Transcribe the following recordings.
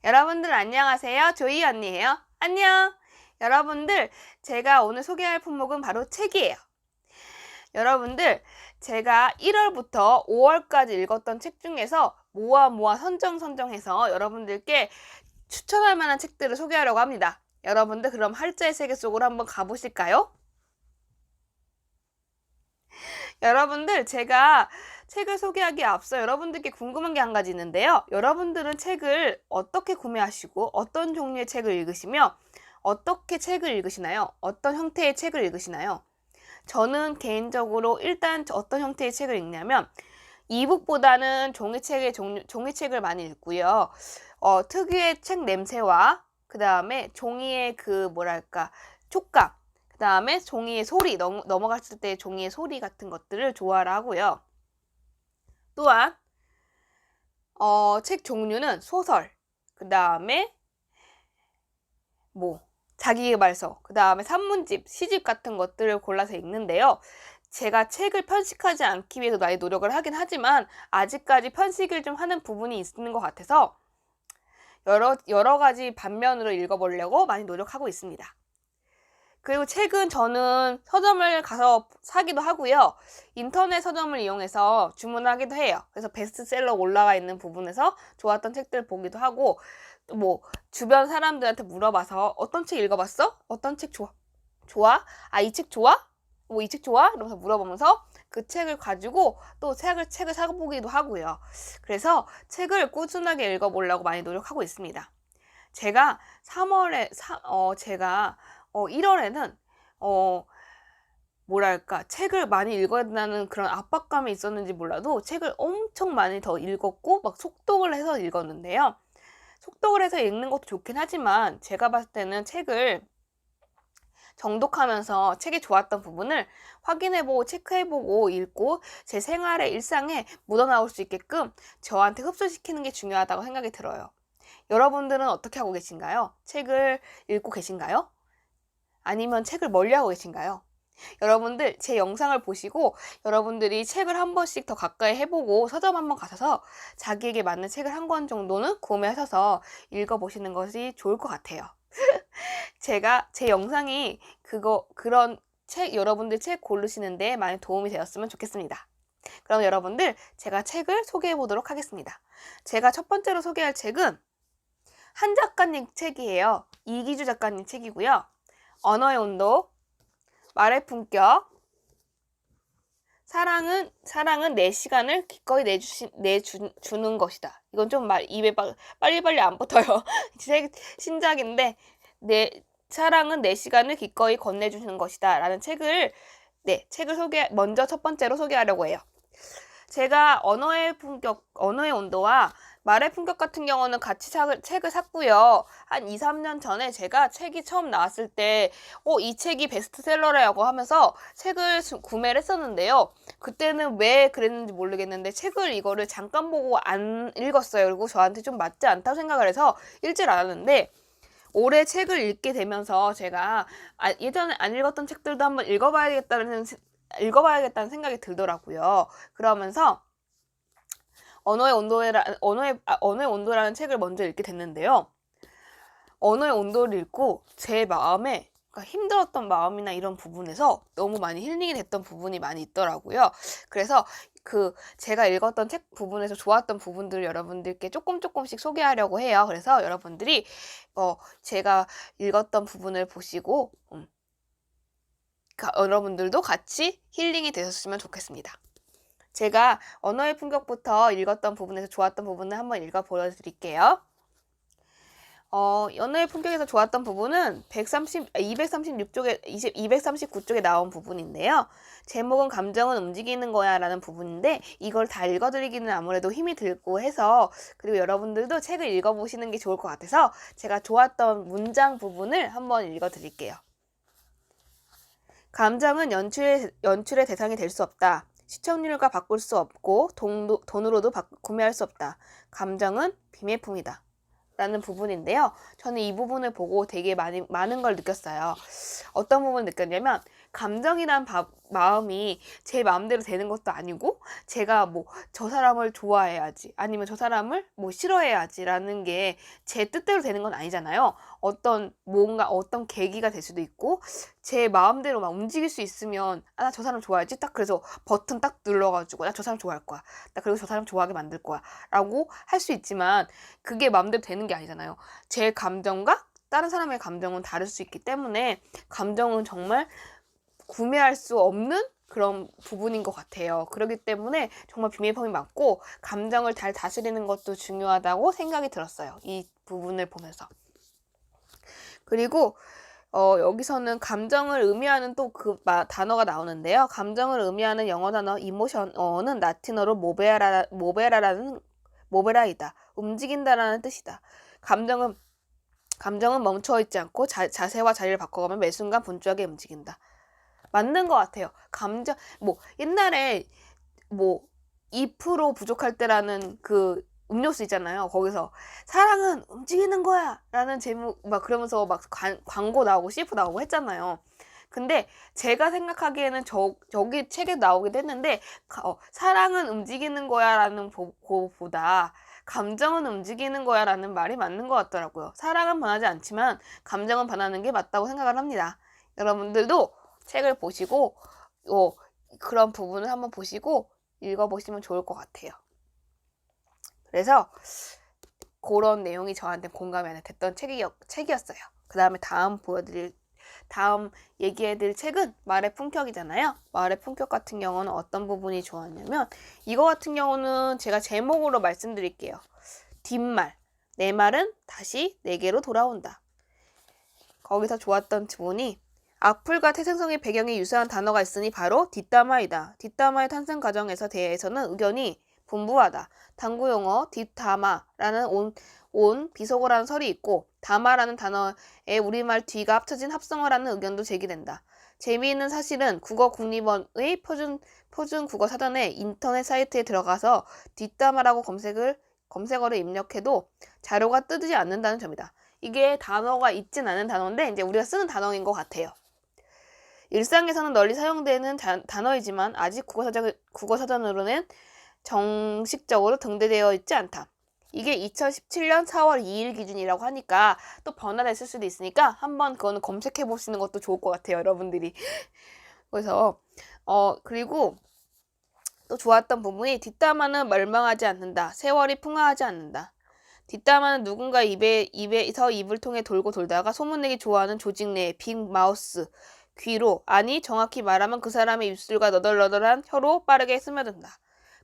여러분들 안녕하세요. 조이 언니예요. 안녕. 여러분들, 제가 오늘 소개할 품목은 바로 책이에요. 여러분들, 제가 1월부터 5월까지 읽었던 책 중에서 모아 선정해서 여러분들께 추천할 만한 책들을 소개하려고 합니다. 여러분들, 그럼 할자의 세계 속으로 한번 가보실까요? 여러분들, 제가 책을 소개하기에 앞서 여러분들께 궁금한 게 한 가지 있는데요. 여러분들은 책을 어떻게 구매하시고 어떤 종류의 책을 읽으시며 어떻게 책을 읽으시나요? 어떤 형태의 책을 읽으시나요? 저는 개인적으로 일단 어떤 형태의 책을 읽냐면 이북보다는 종이책을 많이 읽고요. 특유의 책 냄새와 그 다음에 종이의 촉감, 그 다음에 종이의 소리, 넘어갔을 때 종이의 소리 같은 것들을 좋아를 하고요. 또한 책 종류는 소설, 그 다음에 자기계발서, 그 다음에 산문집, 시집 같은 것들을 골라서 읽는데요. 제가 책을 편식하지 않기 위해서 많이 노력을 하긴 하지만 아직까지 편식을 좀 하는 부분이 있는 것 같아서 여러 가지 반면으로 읽어보려고 많이 노력하고 있습니다. 그리고 책은 저는 서점을 가서 사기도 하고요. 인터넷 서점을 이용해서 주문하기도 해요. 그래서 베스트셀러 올라와 있는 부분에서 좋았던 책들 보기도 하고, 또 주변 사람들한테 물어봐서 어떤 책 읽어봤어? 어떤 책 좋아? 아, 이 책 좋아? 이 책 좋아? 이러면서 물어보면서 그 책을 가지고 또 책을 사보기도 하고요. 그래서 책을 꾸준하게 읽어보려고 많이 노력하고 있습니다. 제가 1월에는 책을 많이 읽어야 된다는 그런 압박감이 있었는지 몰라도 책을 엄청 많이 더 읽었고 속독을 해서 읽었는데요. 속독을 해서 읽는 것도 좋긴 하지만 제가 봤을 때는 책을 정독하면서 책이 좋았던 부분을 확인해보고 체크해보고 읽고 제 생활의 일상에 묻어나올 수 있게끔 저한테 흡수시키는 게 중요하다고 생각이 들어요. 여러분들은 어떻게 하고 계신가요? 책을 읽고 계신가요? 아니면 책을 멀리하고 계신가요? 여러분들 제 영상을 보시고 여러분들이 책을 한 번씩 더 가까이 해보고 서점 한번 가셔서 자기에게 맞는 책을 한 권 정도는 구매하셔서 읽어보시는 것이 좋을 것 같아요. 제가 제 영상이 그런 여러분들 책 고르시는데 많이 도움이 되었으면 좋겠습니다. 그럼 여러분들 제가 책을 소개해 보도록 하겠습니다. 제가 첫 번째로 소개할 책은 한 작가님 책이에요. 이기주 작가님 책이고요. 언어의 온도, 말의 품격, 사랑은 내 시간을 기꺼이 내주는 것이다. 이건 좀 입에 빨리빨리 안 붙어요. 신작인데, 사랑은 내 시간을 기꺼이 건네주는 것이다. 라는 책을 먼저 첫 번째로 소개하려고 해요. 제가 언어의 온도와 말의 품격 같은 경우는 같이 책을 샀고요. 한 2, 3년 전에 제가 책이 처음 나왔을 때 이 책이 베스트셀러라고 하면서 책을 구매를 했었는데요. 그때는 왜 그랬는지 모르겠는데 이거를 잠깐 보고 안 읽었어요. 그리고 저한테 좀 맞지 않다고 생각을 해서 읽질 않았는데 올해 책을 읽게 되면서 제가 예전에 안 읽었던 책들도 한번 읽어봐야겠다는 생각이 들더라고요. 그러면서 언어의 온도라는 책을 먼저 읽게 됐는데요. 언어의 온도를 읽고 제 마음에 힘들었던 마음이나 이런 부분에서 너무 많이 힐링이 됐던 부분이 많이 있더라고요. 그래서 제가 읽었던 책 부분에서 좋았던 부분들을 여러분들께 조금씩 소개하려고 해요. 그래서 여러분들이 제가 읽었던 부분을 보시고 여러분들도 같이 힐링이 되셨으면 좋겠습니다. 제가 언어의 품격부터 읽었던 부분에서 좋았던 부분을 한번 읽어 보여드릴게요. 언어의 품격에서 좋았던 부분은 239쪽에 나온 부분인데요. 제목은 감정은 움직이는 거야 라는 부분인데 이걸 다 읽어드리기는 아무래도 힘이 들고 해서 그리고 여러분들도 책을 읽어보시는 게 좋을 것 같아서 제가 좋았던 문장 부분을 한번 읽어드릴게요. 감정은 연출의 대상이 될 수 없다. 시청률과 바꿀 수 없고 돈으로도 구매할 수 없다. 감정은 비매품이다. 라는 부분인데요. 저는 이 부분을 보고 되게 많은 걸 느꼈어요. 어떤 부분을 느꼈냐면 감정이란 마음이 제 마음대로 되는 것도 아니고 제가 뭐 저 사람을 좋아해야지 아니면 저 사람을 뭐 싫어해야지라는 게 제 뜻대로 되는 건 아니잖아요. 뭔가 어떤 계기가 될 수도 있고 제 마음대로 막 움직일 수 있으면 나 저 사람 좋아하지? 딱 그래서 버튼 딱 눌러가지고 나 저 사람 좋아할 거야. 나 그리고 저 사람 좋아하게 만들 거야. 라고 할 수 있지만 그게 마음대로 되는 게 아니잖아요. 제 감정과 다른 사람의 감정은 다를 수 있기 때문에 감정은 정말 구매할 수 없는 그런 부분인 것 같아요. 그렇기 때문에 정말 비밀펌이 맞고 감정을 잘 다스리는 것도 중요하다고 생각이 들었어요. 이 부분을 보면서. 그리고 여기서는 감정을 의미하는 또 그 단어가 나오는데요. 감정을 의미하는 영어 단어 이모션은 라틴어로 모베라이다. 움직인다라는 뜻이다. 감정은 멈춰있지 않고 자세와 자리를 바꿔가면 매 순간 분주하게 움직인다. 맞는 것 같아요. 옛날에 2% 부족할 때라는 그 음료수 있잖아요. 거기서 사랑은 움직이는 거야 라는 제목 그러면서 광고 나오고 CF 나오고 했잖아요. 근데 제가 생각하기에는 저기 책에 나오기도 했는데 사랑은 움직이는 거야 라는 보다 감정은 움직이는 거야 라는 말이 맞는 것 같더라고요. 사랑은 변하지 않지만 감정은 변하는 게 맞다고 생각을 합니다. 여러분들도 책을 보시고 그런 부분을 한번 보시고 읽어보시면 좋을 것 같아요. 그래서 그런 내용이 저한테 공감이 많이 됐던 책이었어요. 그 다음에 다음 얘기해드릴 책은 말의 품격이잖아요. 말의 품격 같은 경우는 어떤 부분이 좋았냐면 이거 같은 경우는 제가 제목으로 말씀드릴게요. 뒷말, 내 말은 다시 내게로 돌아온다. 거기서 좋았던 부분이 악플과 태생성의 배경이 유사한 단어가 있으니 바로 뒷담화이다. 뒷담화의 탄생 과정에서 대해서는 의견이 분분하다. 당구 용어 뒷담화라는 온 비속어라는 설이 있고 담화라는 단어에 우리말 뒤가 합쳐진 합성어라는 의견도 제기된다. 재미있는 사실은 국어국립원의 표준 국어 사전에 인터넷 사이트에 들어가서 뒷담화라고 검색어를 입력해도 자료가 뜨지 않는다는 점이다. 이게 단어가 있진 않은 단어인데 이제 우리가 쓰는 단어인 것 같아요. 일상에서는 널리 사용되는 단어이지만 아직 국어사전으로는 정식적으로 등재되어 있지 않다. 이게 2017년 4월 2일 기준이라고 하니까 또 변화됐을 수도 있으니까 한번 그거는 검색해 보시는 것도 좋을 것 같아요, 여러분들이. 그래서 그리고 또 좋았던 부분이 뒷담화는 멸망하지 않는다. 세월이 풍화하지 않는다. 뒷담화는 누군가 입에서 입을 통해 돌고 돌다가 소문내기 좋아하는 조직 내에 빅 마우스, 귀로, 아니 정확히 말하면 그 사람의 입술과 너덜너덜한 혀로 빠르게 스며든다.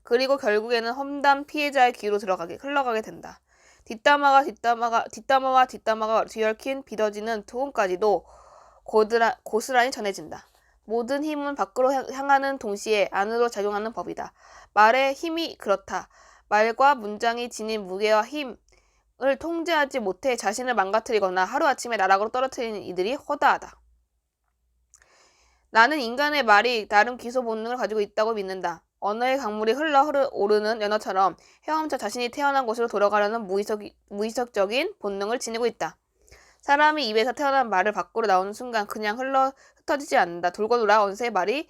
그리고 결국에는 험담 피해자의 귀로 흘러가게 된다. 뒷담화와 뒷담화가 뒤얽힌 빗어지는 토음까지도 고스란히 전해진다. 모든 힘은 밖으로 향하는 동시에 안으로 작용하는 법이다. 말의 힘이 그렇다. 말과 문장이 지닌 무게와 힘을 통제하지 못해 자신을 망가뜨리거나 하루아침에 나락으로 떨어뜨리는 이들이 허다하다. 나는 인간의 말이 나름 기소 본능을 가지고 있다고 믿는다. 언어의 강물이 흘러오르는 연어처럼 헤엄쳐 자신이 태어난 곳으로 돌아가려는 무의식적인 본능을 지니고 있다. 사람이 입에서 태어난 말을 밖으로 나오는 순간 그냥 흩어지지 않는다. 돌고 돌아 언제 말이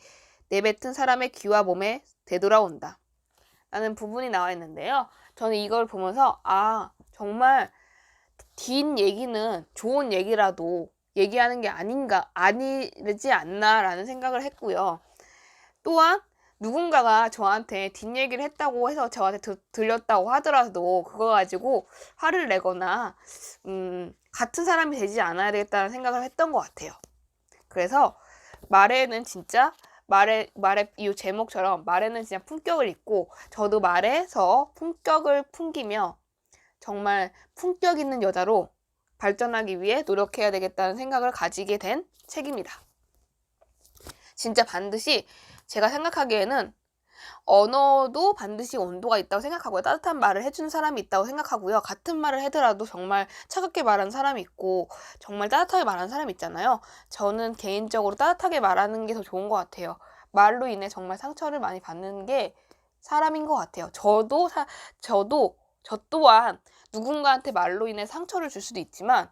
내뱉은 사람의 귀와 몸에 되돌아온다. 라는 부분이 나와 있는데요. 저는 이걸 보면서 정말 긴 얘기는 좋은 얘기라도 얘기하는 게 아니지 않나라는 생각을 했고요. 또한 누군가가 저한테 뒷얘기를 했다고 해서 저한테 들렸다고 하더라도 그거 가지고 화를 내거나 같은 사람이 되지 않아야 되겠다는 생각을 했던 것 같아요. 그래서 말에는 진짜 이 제목처럼 말에는 진짜 품격을 있고 저도 말에서 품격을 풍기며 정말 품격 있는 여자로 발전하기 위해 노력해야 되겠다는 생각을 가지게 된 책입니다. 진짜 반드시 제가 생각하기에는 언어도 반드시 온도가 있다고 생각하고요. 따뜻한 말을 해주는 사람이 있다고 생각하고요. 같은 말을 하더라도 정말 차갑게 말하는 사람이 있고 정말 따뜻하게 말하는 사람이 있잖아요. 저는 개인적으로 따뜻하게 말하는 게 더 좋은 것 같아요. 말로 인해 정말 상처를 많이 받는 게 사람인 것 같아요. 저 또한 누군가한테 말로 인해 상처를 줄 수도 있지만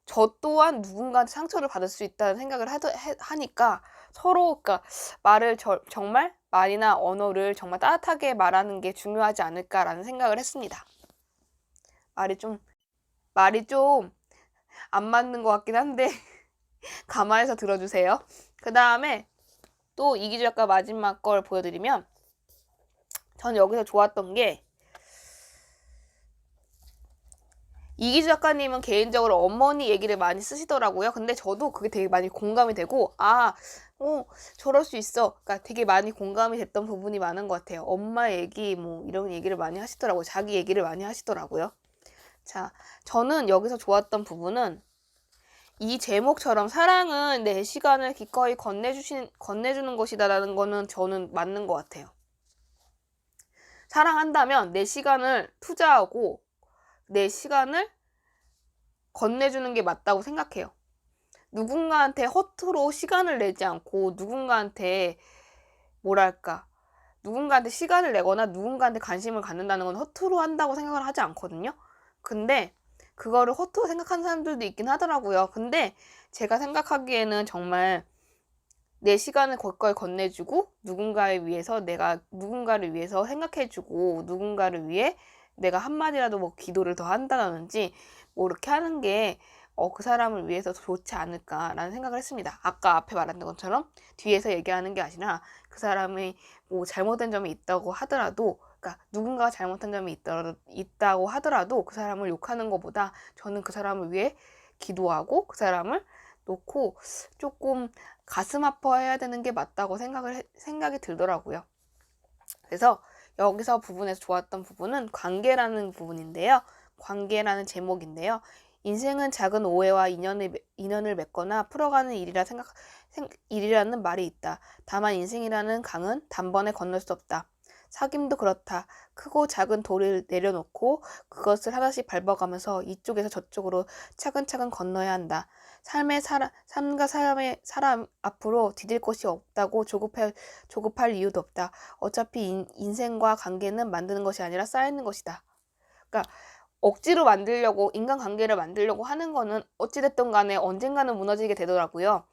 저 또한 누군가한테 상처를 받을 수 있다는 생각을 하니까 서로 그러니까 말을 정말 말이나 언어를 정말 따뜻하게 말하는 게 중요하지 않을까라는 생각을 했습니다. 말이 좀 안 맞는 것 같긴 한데 감안해서 들어주세요. 그 다음에 또 이기주 작가 마지막 걸 보여드리면 저는 여기서 좋았던 게 이기주 작가님은 개인적으로 어머니 얘기를 많이 쓰시더라고요. 근데 저도 그게 되게 많이 공감이 되고 저럴 수 있어. 그러니까 되게 많이 공감이 됐던 부분이 많은 것 같아요. 엄마 얘기 뭐 이런 얘기를 많이 하시더라고요. 자기 얘기를 많이 하시더라고요. 자, 저는 여기서 좋았던 부분은 이 제목처럼 사랑은 내 시간을 기꺼이 건네주는 것이다라는 거는 저는 맞는 것 같아요. 사랑한다면 내 시간을 투자하고 내 시간을 건네주는 게 맞다고 생각해요. 누군가한테 허투루 시간을 내지 않고 누군가한테 시간을 내거나 누군가한테 관심을 갖는다는 건 허투루 한다고 생각을 하지 않거든요. 근데 그거를 허투루 생각하는 사람들도 있긴 하더라고요. 근데 제가 생각하기에는 정말 내 시간을 기꺼이 건네주고 누군가를 위해서 생각해주고 누군가를 위해 내가 한마디라도 뭐 기도를 더 한다든지 뭐 이렇게 하는 게 그 사람을 위해서 좋지 않을까라는 생각을 했습니다. 아까 앞에 말한 것처럼 뒤에서 얘기하는 게 아니라 그 사람이 뭐 잘못된 점이 있다고 하더라도 그러니까 누군가가 잘못한 점이 있다고 하더라도 그 사람을 욕하는 것보다 저는 그 사람을 위해 기도하고 그 사람을 놓고 조금 가슴 아파해야 되는 게 맞다고 생각이 들더라고요. 그래서 여기서 부분에서 좋았던 부분은 관계라는 부분인데요. 관계라는 제목인데요. 인생은 작은 오해와 인연을 맺거나 풀어가는 일이라는 말이 있다. 다만 인생이라는 강은 단번에 건널 수 없다. 사귐도 그렇다. 크고 작은 돌을 내려놓고 그것을 하나씩 밟아가면서 이쪽에서 저쪽으로 차근차근 건너야 한다. 삶과 사람 앞으로 디딜 곳이 없다고 조급할 이유도 없다. 어차피 인생과 관계는 만드는 것이 아니라 쌓이는 것이다. 그러니까 억지로 인간관계를 만들려고 하는 거는 어찌됐든 간에 언젠가는 무너지게 되더라고요.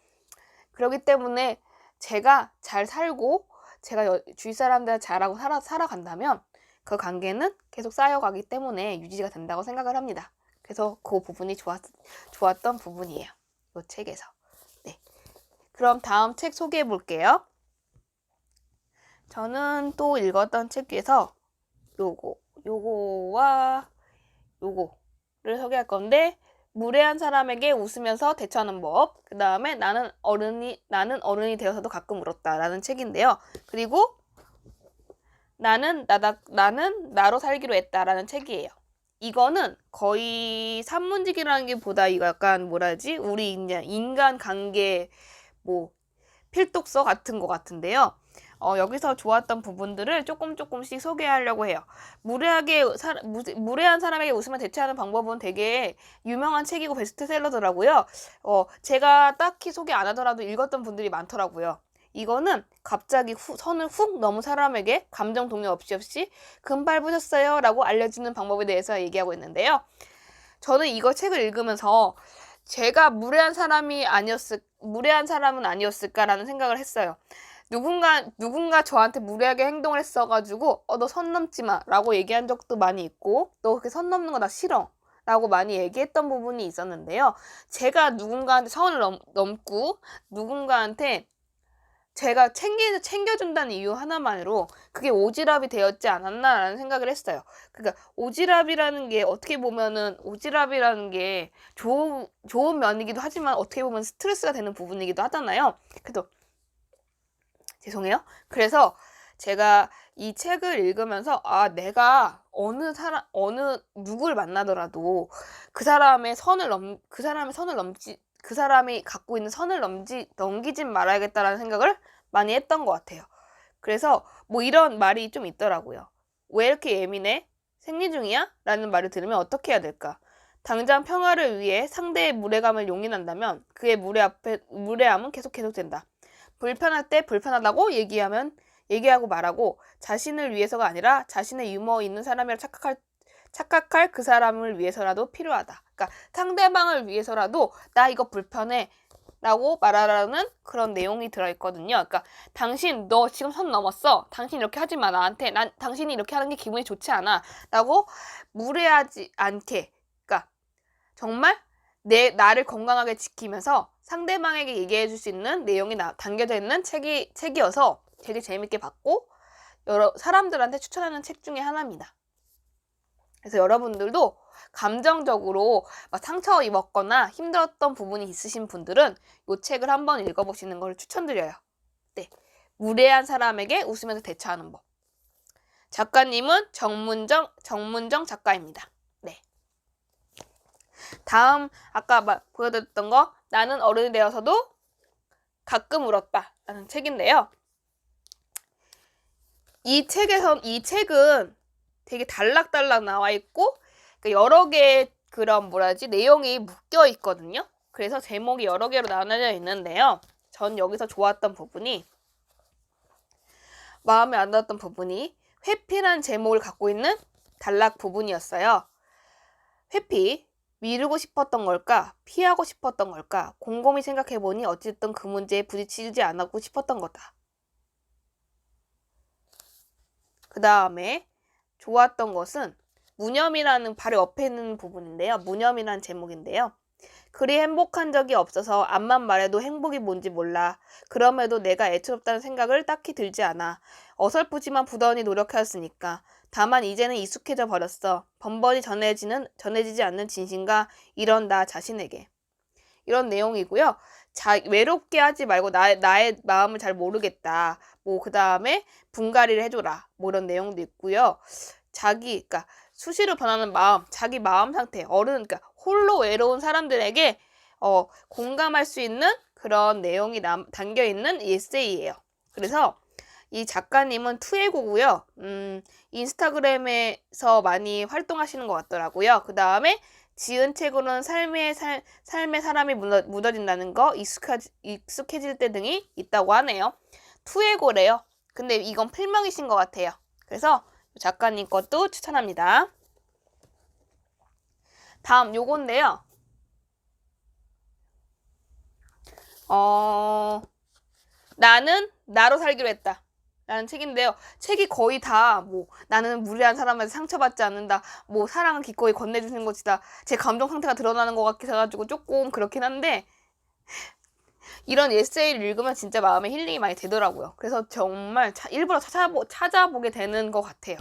그렇기 때문에 제가 잘 살고 제가 주위 사람들 잘하고 살아간다면 그 관계는 계속 쌓여가기 때문에 유지가 된다고 생각을 합니다. 그래서 그 부분이 좋았던 부분이에요. 이 책에서. 네. 그럼 다음 책 소개해 볼게요. 저는 또 읽었던 책 중에서 요거와 요거를 소개할 건데 무례한 사람에게 웃으면서 대처하는 법. 그 다음에 나는 어른이 되어서도 가끔 울었다라는 책인데요. 그리고 나는 나로 살기로 했다라는 책이에요. 이거는 거의 산문집이라는 게 보다 이거 약간 우리 인간 관계 필독서 같은 것 같은데요. 여기서 좋았던 부분들을 조금씩 소개하려고 해요. 무례한 사람에게 웃으면 대처하는 방법은 되게 유명한 책이고 베스트셀러더라고요. 제가 딱히 소개 안 하더라도 읽었던 분들이 많더라고요. 이거는 갑자기 선을 훅 넘은 사람에게 감정 동요 없이 금 밟으셨어요 라고 알려주는 방법에 대해서 얘기하고 있는데요. 저는 이거 책을 읽으면서 제가 무례한 사람은 아니었을까라는 생각을 했어요. 누군가 저한테 무례하게 행동을 했어가지고 너 선 넘지 마 라고 얘기한 적도 많이 있고 너 그렇게 선 넘는 거 나 싫어 라고 많이 얘기했던 부분이 있었는데요. 제가 누군가한테 선을 넘고 누군가한테 제가 챙겨준다는 이유 하나만으로 그게 오지랖이 되었지 않았나라는 생각을 했어요. 그러니까 오지랖이라는 게 어떻게 보면은 좋은 면이기도 하지만 어떻게 보면 스트레스가 되는 부분이기도 하잖아요. 죄송해요. 그래서 제가 이 책을 읽으면서 내가 누굴 만나더라도 그 사람이 갖고 있는 선을 넘기진 말아야겠다라는 생각을 많이 했던 것 같아요. 그래서 이런 말이 좀 있더라고요. 왜 이렇게 예민해? 생리 중이야? 라는 말을 들으면 어떻게 해야 될까? 당장 평화를 위해 상대의 무례감을 용인한다면 그의 무례함은 계속된다. 불편할 때 불편하다고 얘기하고 말하고 자신을 위해서가 아니라 자신의 유머 있는 사람이라 착각할 그 사람을 위해서라도 필요하다. 그러니까 상대방을 위해서라도 나 이거 불편해. 라고 말하라는 그런 내용이 들어있거든요. 그러니까 당신 너 지금 선 넘었어. 당신 이렇게 하지 마 나한테. 당신이 이렇게 하는 게 기분이 좋지 않아. 라고 무례하지 않게. 그러니까 정말 나를 건강하게 지키면서 상대방에게 얘기해 줄 수 있는 내용이 담겨져 있는 책이어서 되게 재밌게 봤고 여러 사람들한테 추천하는 책 중에 하나입니다. 그래서 여러분들도 감정적으로 막 상처 입었거나 힘들었던 부분이 있으신 분들은 이 책을 한번 읽어보시는 걸 추천드려요. 네, 무례한 사람에게 웃으면서 대처하는 법. 작가님은 정문정 작가입니다. 네. 다음 아까 보여드렸던 거 나는 어른이 되어서도 가끔 울었다 라는 책인데요. 이 책은 되게 달락달락 나와 있고 여러 개의 그런 내용이 묶여 있거든요. 그래서 제목이 여러 개로 나눠져 있는데요. 전 여기서 좋았던 부분이 마음에 안 들었던 부분이 회피란 제목을 갖고 있는 단락 부분이었어요. 회피, 미루고 싶었던 걸까? 피하고 싶었던 걸까? 곰곰이 생각해보니 어쨌든 그 문제에 부딪히지 않았고 싶었던 거다. 그 다음에 좋았던 것은 무념이라는 바로 옆에 있는 부분인데요. 무념이라는 제목인데요. 그리 행복한 적이 없어서 앞만 말해도 행복이 뭔지 몰라. 그럼에도 내가 애처롭다는 생각을 딱히 들지 않아. 어설프지만 부단히 노력하였으니까. 다만 이제는 익숙해져 버렸어. 번번이 전해지지 않는 진심과 이런 나 자신에게. 이런 내용이고요. 외롭게 하지 말고 나의 마음을 잘 모르겠다. 그 다음에 분갈이를 해줘라. 이런 내용도 있고요. 그러니까 수시로 변하는 마음, 자기 마음 상태, 그러니까 홀로 외로운 사람들에게 공감할 수 있는 그런 내용이 담겨있는 에세이예요. 그래서 이 작가님은 투애고고요. 인스타그램에서 많이 활동하시는 것 같더라고요. 그 다음에 지은 책으로는 삶의 사람이 묻어진다는 거, 익숙해질 때 등이 있다고 하네요. 투애고래요. 근데 이건 필명이신 것 같아요. 그래서 작가님 것도 추천합니다. 다음 요건데요. 나는 나로 살기로 했다. 라는 책인데요. 책이 거의 다 나는 무례한 사람한테 상처받지 않는다. 사랑은 기꺼이 건네주는 것이다. 제 감정 상태가 드러나는 것 같기도 해가지고 조금 그렇긴 한데 이런 에세이를 읽으면 진짜 마음에 힐링이 많이 되더라고요. 그래서 정말 일부러 찾아보게 되는 것 같아요.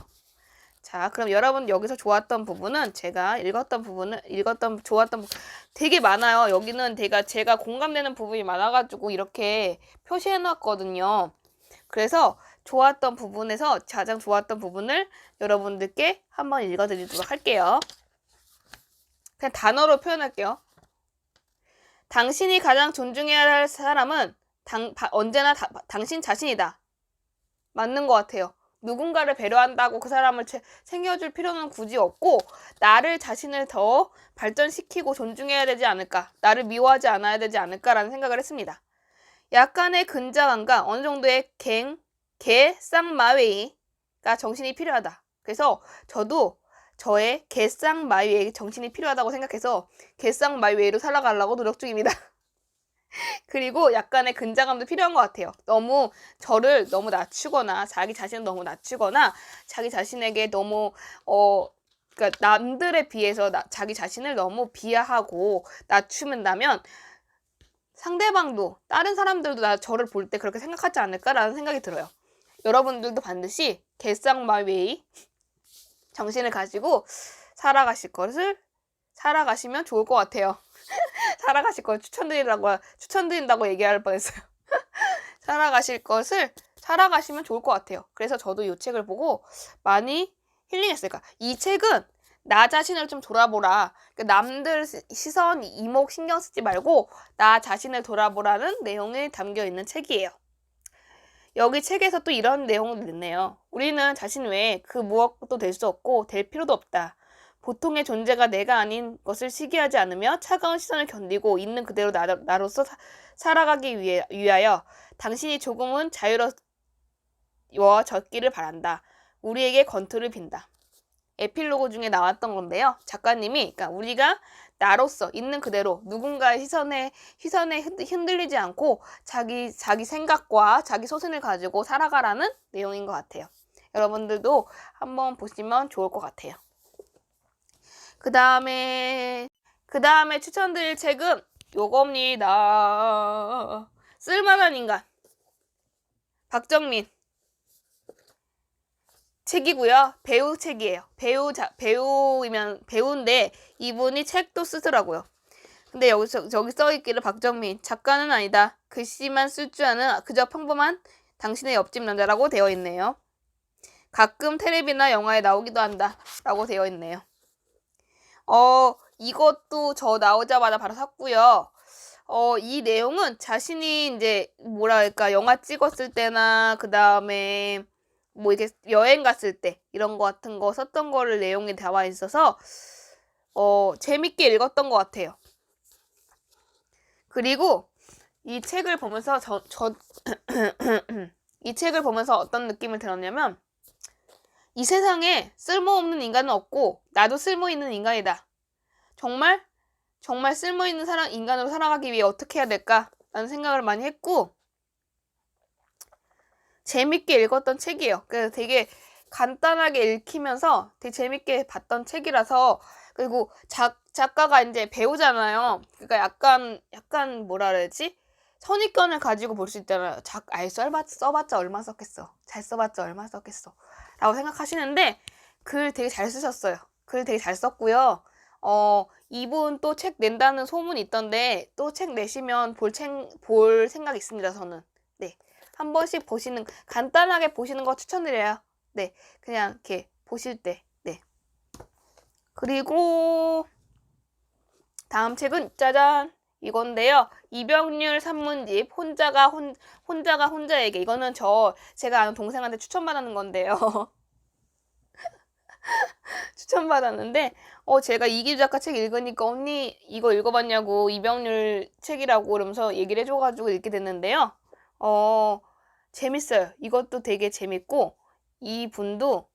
자, 그럼 여러분 여기서 좋았던 부분은 제가 좋았던 부분 되게 많아요. 여기는 제가 공감되는 부분이 많아가지고 이렇게 표시해놨거든요. 그래서 좋았던 부분에서 가장 좋았던 부분을 여러분들께 한번 읽어드리도록 할게요. 그냥 단어로 표현할게요. 당신이 가장 존중해야 할 사람은 언제나 당신 자신이다. 맞는 것 같아요. 누군가를 배려한다고 그 사람을 챙겨줄 필요는 굳이 없고 나를 자신을 더 발전시키고 존중해야 되지 않을까. 나를 미워하지 않아야 되지 않을까라는 생각을 했습니다. 약간의 근자감과 어느 정도의 쌍마웨이가 정신이 필요하다. 그래서 저도 저의 쌍마웨이 정신이 필요하다고 생각해서 쌍마웨이로 살아가려고 노력 중입니다. 그리고 약간의 근자감도 필요한 것 같아요. 저를 너무 낮추거나 자기 자신을 너무 낮추거나 자기 자신에게 너무 그러니까 남들에 비해서 자기 자신을 너무 비하하고 낮추면다면 상대방도 다른 사람들도 저를 볼 때 그렇게 생각하지 않을까라는 생각이 들어요. 여러분들도 반드시 쌍마웨이 정신을 가지고 살아가시면 좋을 것 같아요. 살아가실 걸 추천드린다고 얘기할 뻔했어요. 살아가시면 좋을 것 같아요. 그래서 저도 이 책을 보고 많이 힐링했어요. 그러니까 이 책은 나 자신을 좀 돌아보라. 그러니까 남들 시선, 이목 신경 쓰지 말고 나 자신을 돌아보라는 내용이 담겨 있는 책이에요. 여기 책에서 또 이런 내용을 냈네요. 우리는 자신 외에 그 무엇도 될 수 없고 될 필요도 없다. 보통의 존재가 내가 아닌 것을 시기하지 않으며 차가운 시선을 견디고 있는 그대로 나로서 살아가기 위하여 당신이 조금은 자유로워졌기를 바란다. 우리에게 건투를 빈다. 에필로그 중에 나왔던 건데요. 작가님이, 그러니까 우리가 나로서 있는 그대로 누군가의 시선에 흔들리지 않고 자기 생각과 자기 소신을 가지고 살아가라는 내용인 것 같아요. 여러분들도 한번 보시면 좋을 것 같아요. 그 다음에 추천드릴 책은 요겁니다. 쓸만한 인간. 박정민 책이고요. 배우 책이에요. 배우인데 이분이 책도 쓰더라고요. 근데 저기 써있기를 박정민 작가는 아니다. 글씨만 쓸 줄 아는 그저 평범한 당신의 옆집 남자라고 되어 있네요. 가끔 텔레비나 영화에 나오기도 한다 라고 되어 있네요. 이것도 저 나오자마자 바로 샀고요. 이 내용은 자신이 이제 뭐랄까 영화 찍었을 때나 그 다음에 뭐 이렇게 여행 갔을 때 이런 거 같은 거 썼던 거를 내용이 나와 있어서 재밌게 읽었던 것 같아요. 그리고 이 책을 보면서 이 책을 보면서 어떤 느낌을 들었냐면 이 세상에 쓸모없는 인간은 없고 나도 쓸모있는 인간이다. 정말 쓸모있는 인간으로 살아가기 위해 어떻게 해야 될까? 라는 생각을 많이 했고 재밌게 읽었던 책이에요. 그래서 되게 간단하게 읽히면서 되게 재밌게 봤던 책이라서 그리고 작가가 이제 배우잖아요. 그러니까 약간 뭐라 그래야지? 선입견을 가지고 볼 수 있잖아요. 써봤자 얼마 썼겠어. 잘 써봤자 얼마 썼겠어. 라고 생각하시는데 글 되게 잘 쓰셨어요. 글 되게 잘 썼고요. 이분 또 책 낸다는 소문이 있던데 또 책 내시면 볼 생각 있습니다. 저는. 네. 한 번씩 간단하게 보시는 거 추천드려요. 네. 그냥 이렇게 보실 때. 네. 그리고 다음 책은 짜잔! 이건데요. 이병률 산문집 혼자가 혼자에게 이거는 제가 아는 동생한테 추천받는 건데요. 추천받았는데 제가 이기주 작가 책 읽으니까 언니 이거 읽어봤냐고 이병률 책이라고 그러면서 얘기를 해줘가지고 읽게 됐는데요. 재밌어요. 이것도 되게 재밌고 이분도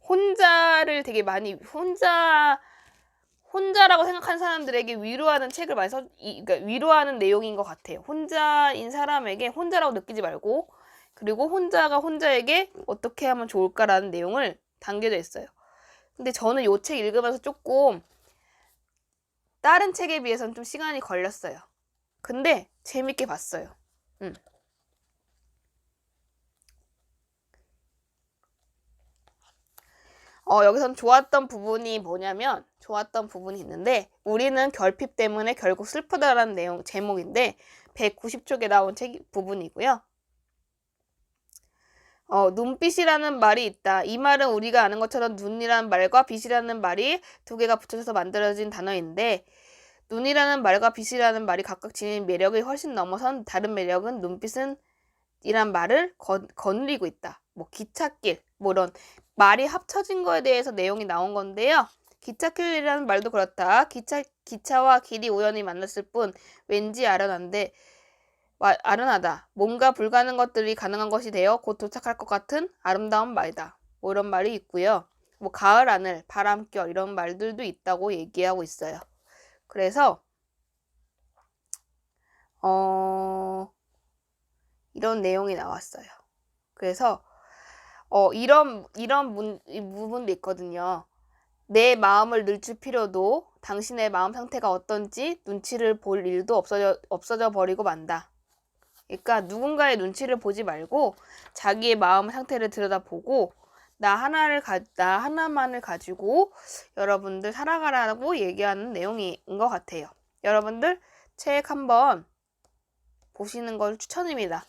혼자를 되게 많이 혼자라고 생각하는 사람들에게 위로하는 책을 많이 그러니까 위로하는 내용인 것 같아요. 혼자인 사람에게 혼자라고 느끼지 말고 그리고 혼자가 혼자에게 어떻게 하면 좋을까라는 내용을 담겨져 있어요. 근데 저는 이 책 읽으면서 조금 다른 책에 비해서는 좀 시간이 걸렸어요. 근데 재밌게 봤어요. 여기선 좋았던 부분이 있는데 우리는 결핍 때문에 결국 슬프다라는 제목인데 190쪽에 나온 부분이고요. 눈빛이라는 말이 있다. 이 말은 우리가 아는 것처럼 눈이라는 말과 빛이라는 말이 두 개가 붙여져서 만들어진 단어인데 눈이라는 말과 빛이라는 말이 각각 지닌 매력이 훨씬 넘어선 다른 매력은 눈빛은 이란 말을 거느리고 있다. 뭐 기찻길 뭐 이런 말이 합쳐진 거에 대해서 내용이 나온 건데요. 기찻길이라는 말도 그렇다. 기차와 길이 우연히 만났을 뿐 왠지 아련하다. 뭔가 불가능한 것들이 가능한 것이 되어 곧 도착할 것 같은 아름다운 말이다. 뭐 이런 말이 있고요. 뭐 가을 하늘, 바람결 이런 말들도 있다고 얘기하고 있어요. 그래서 이런 내용이 나왔어요. 그래서 이런 부분도 있거든요. 내 마음을 늦출 필요도 당신의 마음 상태가 어떤지 눈치를 볼 일도 없어져 버리고 만다. 그러니까 누군가의 눈치를 보지 말고 자기의 마음 상태를 들여다보고 나 하나만을 가지고 여러분들 살아가라고 얘기하는 내용인 것 같아요. 여러분들 책 한번 보시는 걸 추천합니다.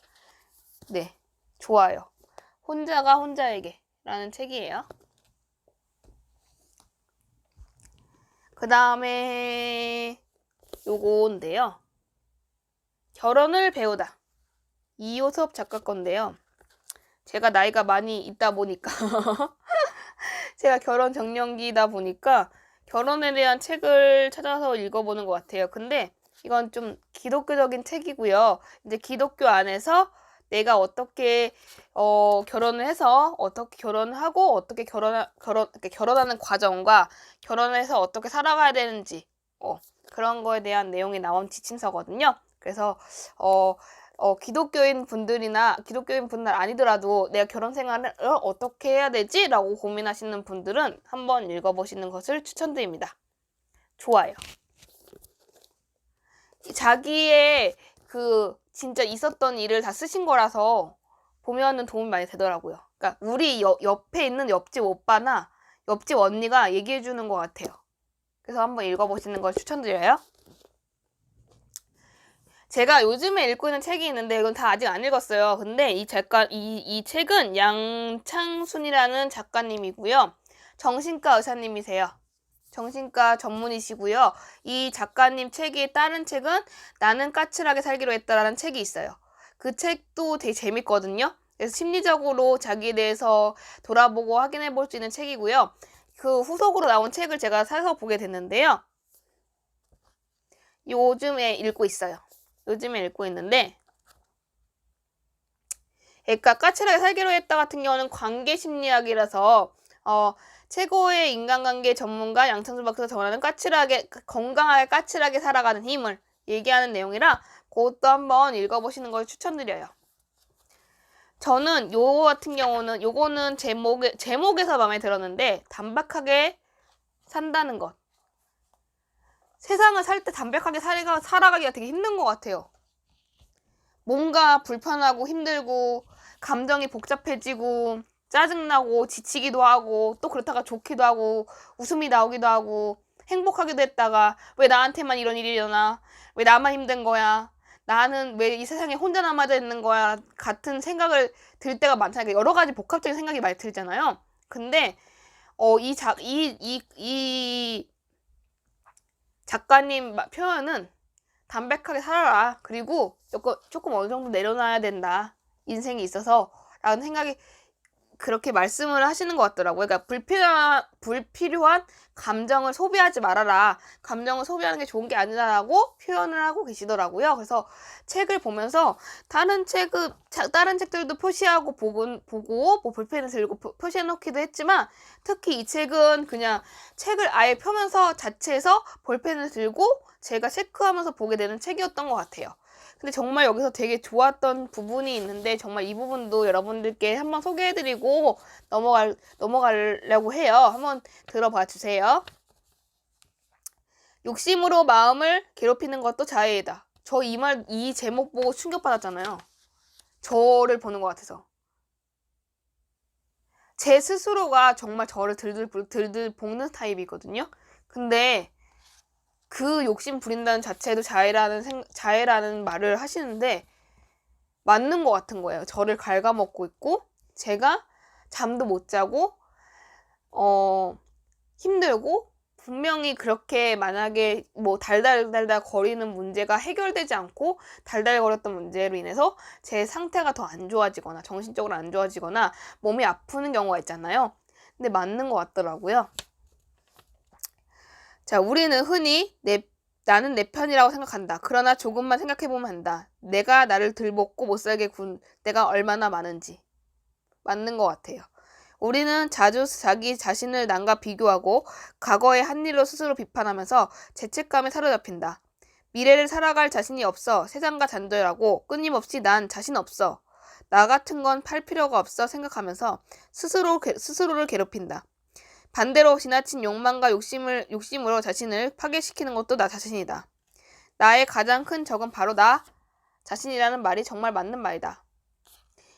네, 좋아요. 혼자가 혼자에게 라는 책이에요. 그 다음에 요건데요. 결혼을 배우다. 이효섭 작가 건데요. 제가 나이가 많이 있다 보니까 제가 결혼 정년기다 보니까 결혼에 대한 책을 찾아서 읽어보는 것 같아요. 근데 이건 좀 기독교적인 책이고요. 이제 기독교 안에서 내가 어떻게 결혼을 해서 어떻게 결혼하고 어떻게 결혼하는 과정과 결혼을 해서 어떻게 살아가야 되는지 그런 거에 대한 내용이 나온 지침서거든요. 그래서 기독교인 분들이나 기독교인 분들 아니더라도 내가 결혼 생활을 어떻게 해야 되지? 라고 고민하시는 분들은 한번 읽어보시는 것을 추천드립니다. 좋아요. 자기의 진짜 있었던 일을 다 쓰신 거라서 보면은 도움이 많이 되더라고요. 그러니까 우리 옆에 있는 옆집 오빠나 옆집 언니가 얘기해 주는 것 같아요. 그래서 한번 읽어보시는 걸 추천드려요. 제가 요즘에 읽고 있는 책이 있는데 이건 다 아직 안 읽었어요. 근데 이 책은 양창순이라는 작가님이고요. 정신과 의사님이세요. 정신과 전문이시고요. 이 작가님 책이 다른 책은 나는 까칠하게 살기로 했다라는 책이 있어요. 그 책도 되게 재밌거든요. 그래서 심리적으로 자기에 대해서 돌아보고 확인해 볼 수 있는 책이고요. 그 후속으로 나온 책을 제가 사서 보게 됐는데요. 요즘에 읽고 있어요. 요즘에 읽고 있는데 그러니까 까칠하게 살기로 했다 같은 경우는 관계심리학이라서 최고의 인간관계 전문가 양창수 박사가 전하는 건강하게 까칠하게 살아가는 힘을 얘기하는 내용이라 그것도 한번 읽어보시는 걸 추천드려요. 저는 요거 같은 경우는 요거는 제목에서 마음에 들었는데 담백하게 산다는 것. 세상을 살 때 담백하게 살아가기가 되게 힘든 것 같아요. 뭔가 불편하고 힘들고 감정이 복잡해지고 짜증나고 지치기도 하고 또 그렇다가 좋기도 하고 웃음이 나오기도 하고 행복하기도 했다가 왜 나한테만 이런 일이 일어나? 왜 나만 힘든 거야? 나는 왜 이 세상에 혼자 남아져 있는 거야? 같은 생각을 들 때가 많잖아요. 여러 가지 복합적인 생각이 많이 들잖아요. 근데 이 작가님 표현은 담백하게 살아라. 그리고 조금 어느 정도 내려놔야 된다. 인생이 있어서 라는 생각이 그렇게 말씀을 하시는 것 같더라고요. 그러니까 불필요한 감정을 소비하지 말아라. 감정을 소비하는 게 좋은 게 아니라고 표현을 하고 계시더라고요. 그래서 책을 보면서 다른 책들도 표시하고 보고 뭐 볼펜을 들고 표시해 놓기도 했지만 특히 이 책은 그냥 책을 아예 펴면서 자체에서 볼펜을 들고 제가 체크하면서 보게 되는 책이었던 것 같아요. 근데 정말 여기서 되게 좋았던 부분이 있는데 정말 이 부분도 여러분들께 한번 소개해드리고 넘어가려고 해요. 한번 들어봐 주세요. 욕심으로 마음을 괴롭히는 것도 자해이다. 저 이 제목 보고 충격받았잖아요. 저를 보는 것 같아서. 제 스스로가 정말 저를 들들 볶는 타입이거든요. 근데 그 욕심 부린다는 자체도 자해라는 말을 하시는데 맞는 것 같은 거예요. 저를 갉아먹고 있고 제가 잠도 못 자고 힘들고 분명히 그렇게 만약에 뭐 달달달달 거리는 문제가 해결되지 않고 달달거렸던 문제로 인해서 제 상태가 더 안 좋아지거나 정신적으로 안 좋아지거나 몸이 아프는 경우가 있잖아요. 근데 맞는 것 같더라고요. 자, 우리는 흔히 나는 내 편이라고 생각한다. 그러나 조금만 생각해보면 한다. 내가 나를 들먹고 못살게 군 때가 얼마나 많은지. 맞는 것 같아요. 우리는 자주 자기 자신을 남과 비교하고 과거의 한 일로 스스로 비판하면서 죄책감에 사로잡힌다. 미래를 살아갈 자신이 없어 세상과 단절하고 끊임없이 난 자신 없어. 나 같은 건 팔 필요가 없어 생각하면서 스스로를 괴롭힌다. 반대로 지나친 욕망과 욕심으로 자신을 파괴시키는 것도 나 자신이다. 나의 가장 큰 적은 바로 나 자신이라는 말이 정말 맞는 말이다.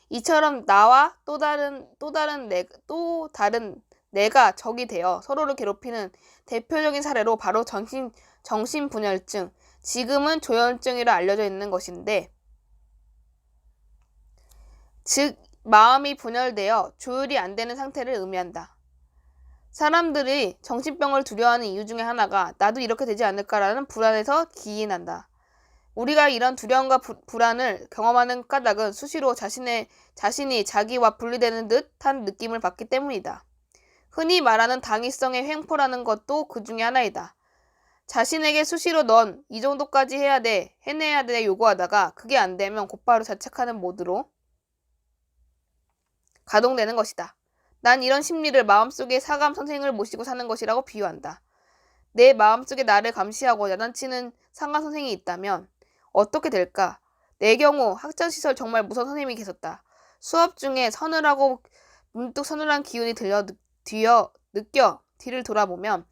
이처럼 나와 또 다른 내가 적이 되어 서로를 괴롭히는 대표적인 사례로 바로 정신분열증, 지금은 조현증이라 알려져 있는 것인데, 즉 마음이 분열되어 조율이 안 되는 상태를 의미한다. 사람들이 정신병을 두려워하는 이유 중에 하나가 나도 이렇게 되지 않을까라는 불안에서 기인한다. 우리가 이런 두려움과 불안을 경험하는 까닭은 수시로 자신이 자기와 분리되는 듯한 느낌을 받기 때문이다. 흔히 말하는 당위성의 횡포라는 것도 그 중에 하나이다. 자신에게 수시로 넌 이 정도까지 해내야 돼 요구하다가 그게 안 되면 곧바로 자책하는 모드로 가동되는 것이다. 난 이런 심리를 마음속에 사감 선생을 모시고 사는 것이라고 비유한다. 내 마음속에 나를 감시하고 야단치는 상가 선생이 있다면 어떻게 될까? 내 경우 학창시절 정말 무서운 선생님이 계셨다. 수업 중에 서늘하고 문득 서늘한 기운이 느껴 뒤를 돌아보면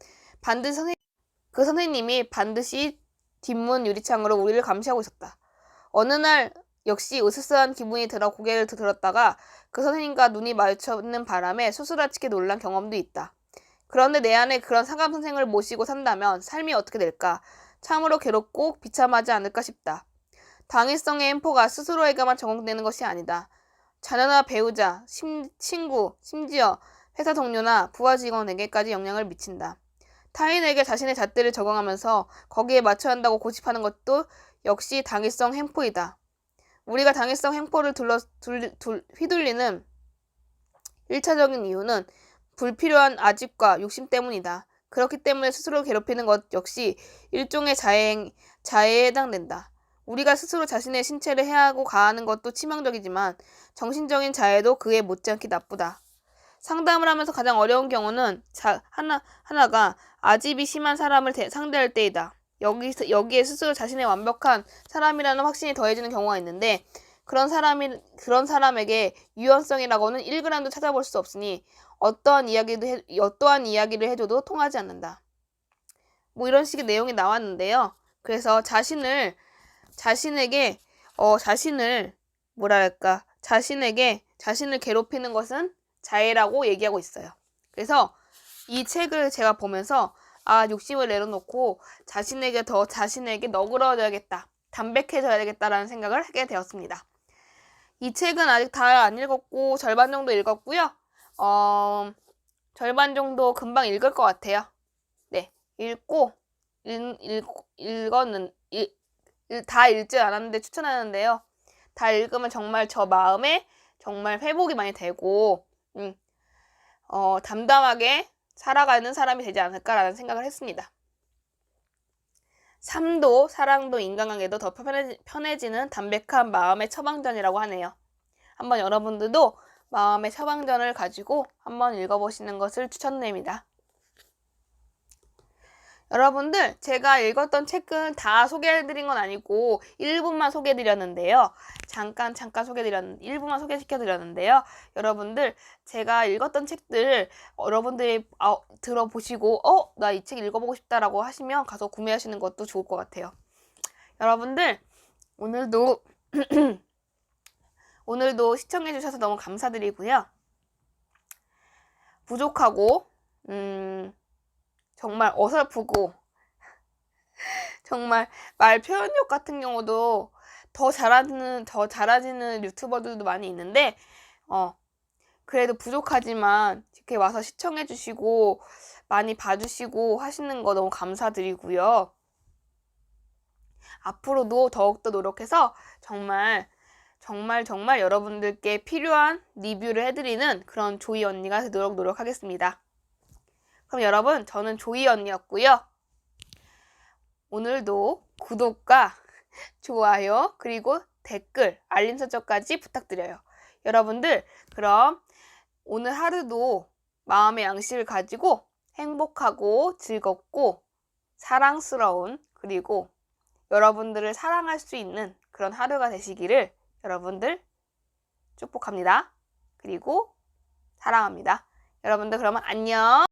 그 선생님이 반드시 뒷문 유리창으로 우리를 감시하고 있었다. 어느 날 역시 으스스한 기분이 들어 고개를 들었다가 그 선생님과 눈이 마주치는 바람에 수수라치게 놀란 경험도 있다. 그런데 내 안에 그런 상감 선생을 모시고 산다면 삶이 어떻게 될까? 참으로 괴롭고 비참하지 않을까 싶다. 당위성의 엠포가 스스로에게만 적용되는 것이 아니다. 자녀나 배우자, 친구, 심지어 회사 동료나 부하 직원에게까지 영향을 미친다. 타인에게 자신의 잣대를 적용하면서 거기에 맞춰야 한다고 고집하는 것도 역시 당위성 횡포이다. 우리가 당위성 횡포를 휘둘리는 1차적인 이유는 불필요한 아집과 욕심 때문이다. 그렇기 때문에 스스로 괴롭히는 것 역시 일종의 자해에 해당된다. 우리가 스스로 자신의 신체를 해하고 가하는 것도 치명적이지만 정신적인 자해도 그에 못지않게 나쁘다. 상담을 하면서 가장 어려운 경우는 하나가 아집이 심한 사람을 상대할 때이다. 여기에 스스로 자신의 완벽한 사람이라는 확신이 더해지는 경우가 있는데 그런 사람에게 유연성이라고는 1g도 찾아볼 수 없으니 어떠한 이야기를 해줘도 통하지 않는다. 뭐 이런 식의 내용이 나왔는데요. 그래서 자신을 괴롭히는 것은 자해라고 얘기하고 있어요. 그래서 이 책을 제가 보면서 욕심을 내려놓고 자신에게 너그러져야겠다, 담백해져야 되겠다라는 생각을 하게 되었습니다. 이 책은 아직 다 안 읽었고 절반 정도 읽었고요. 절반 정도 금방 읽을 것 같아요. 네, 다 읽지 않았는데 추천하는데요. 다 읽으면 정말 저 마음에 정말 회복이 많이 되고 담담하게 살아가는 사람이 되지 않을까라는 생각을 했습니다. 삶도 사랑도 인간관계도 더 편해지는 담백한 마음의 처방전이라고 하네요. 한번 여러분들도 마음의 처방전을 가지고 한번 읽어보시는 것을 추천드립니다. 여러분들, 제가 읽었던 책은 다 소개해드린 건 아니고 일부만 소개해드렸는데요. 잠깐 일부만 소개시켜드렸는데요. 여러분들, 제가 읽었던 책들 여러분들이 들어보시고 나 이 책 읽어보고 싶다라고 하시면 가서 구매하시는 것도 좋을 것 같아요. 여러분들, 오늘도 시청해주셔서 너무 감사드리고요. 부족하고 정말 어설프고 정말 말 표현력 같은 경우도 더 잘하시는 유튜버들도 많이 있는데 그래도 부족하지만 이렇게 와서 시청해주시고 많이 봐주시고 하시는 거 너무 감사드리고요. 앞으로도 더욱더 노력해서 정말 여러분들께 필요한 리뷰를 해드리는 그런 조이 언니가 되도록 노력하겠습니다. 그럼 여러분, 저는 조이 언니였고요. 오늘도 구독과 좋아요 그리고 댓글, 알림 설정까지 부탁드려요. 여러분들, 그럼 오늘 하루도 마음의 양식을 가지고 행복하고 즐겁고 사랑스러운, 그리고 여러분들을 사랑할 수 있는 그런 하루가 되시기를 여러분들 축복합니다. 그리고 사랑합니다. 여러분들, 그러면 안녕.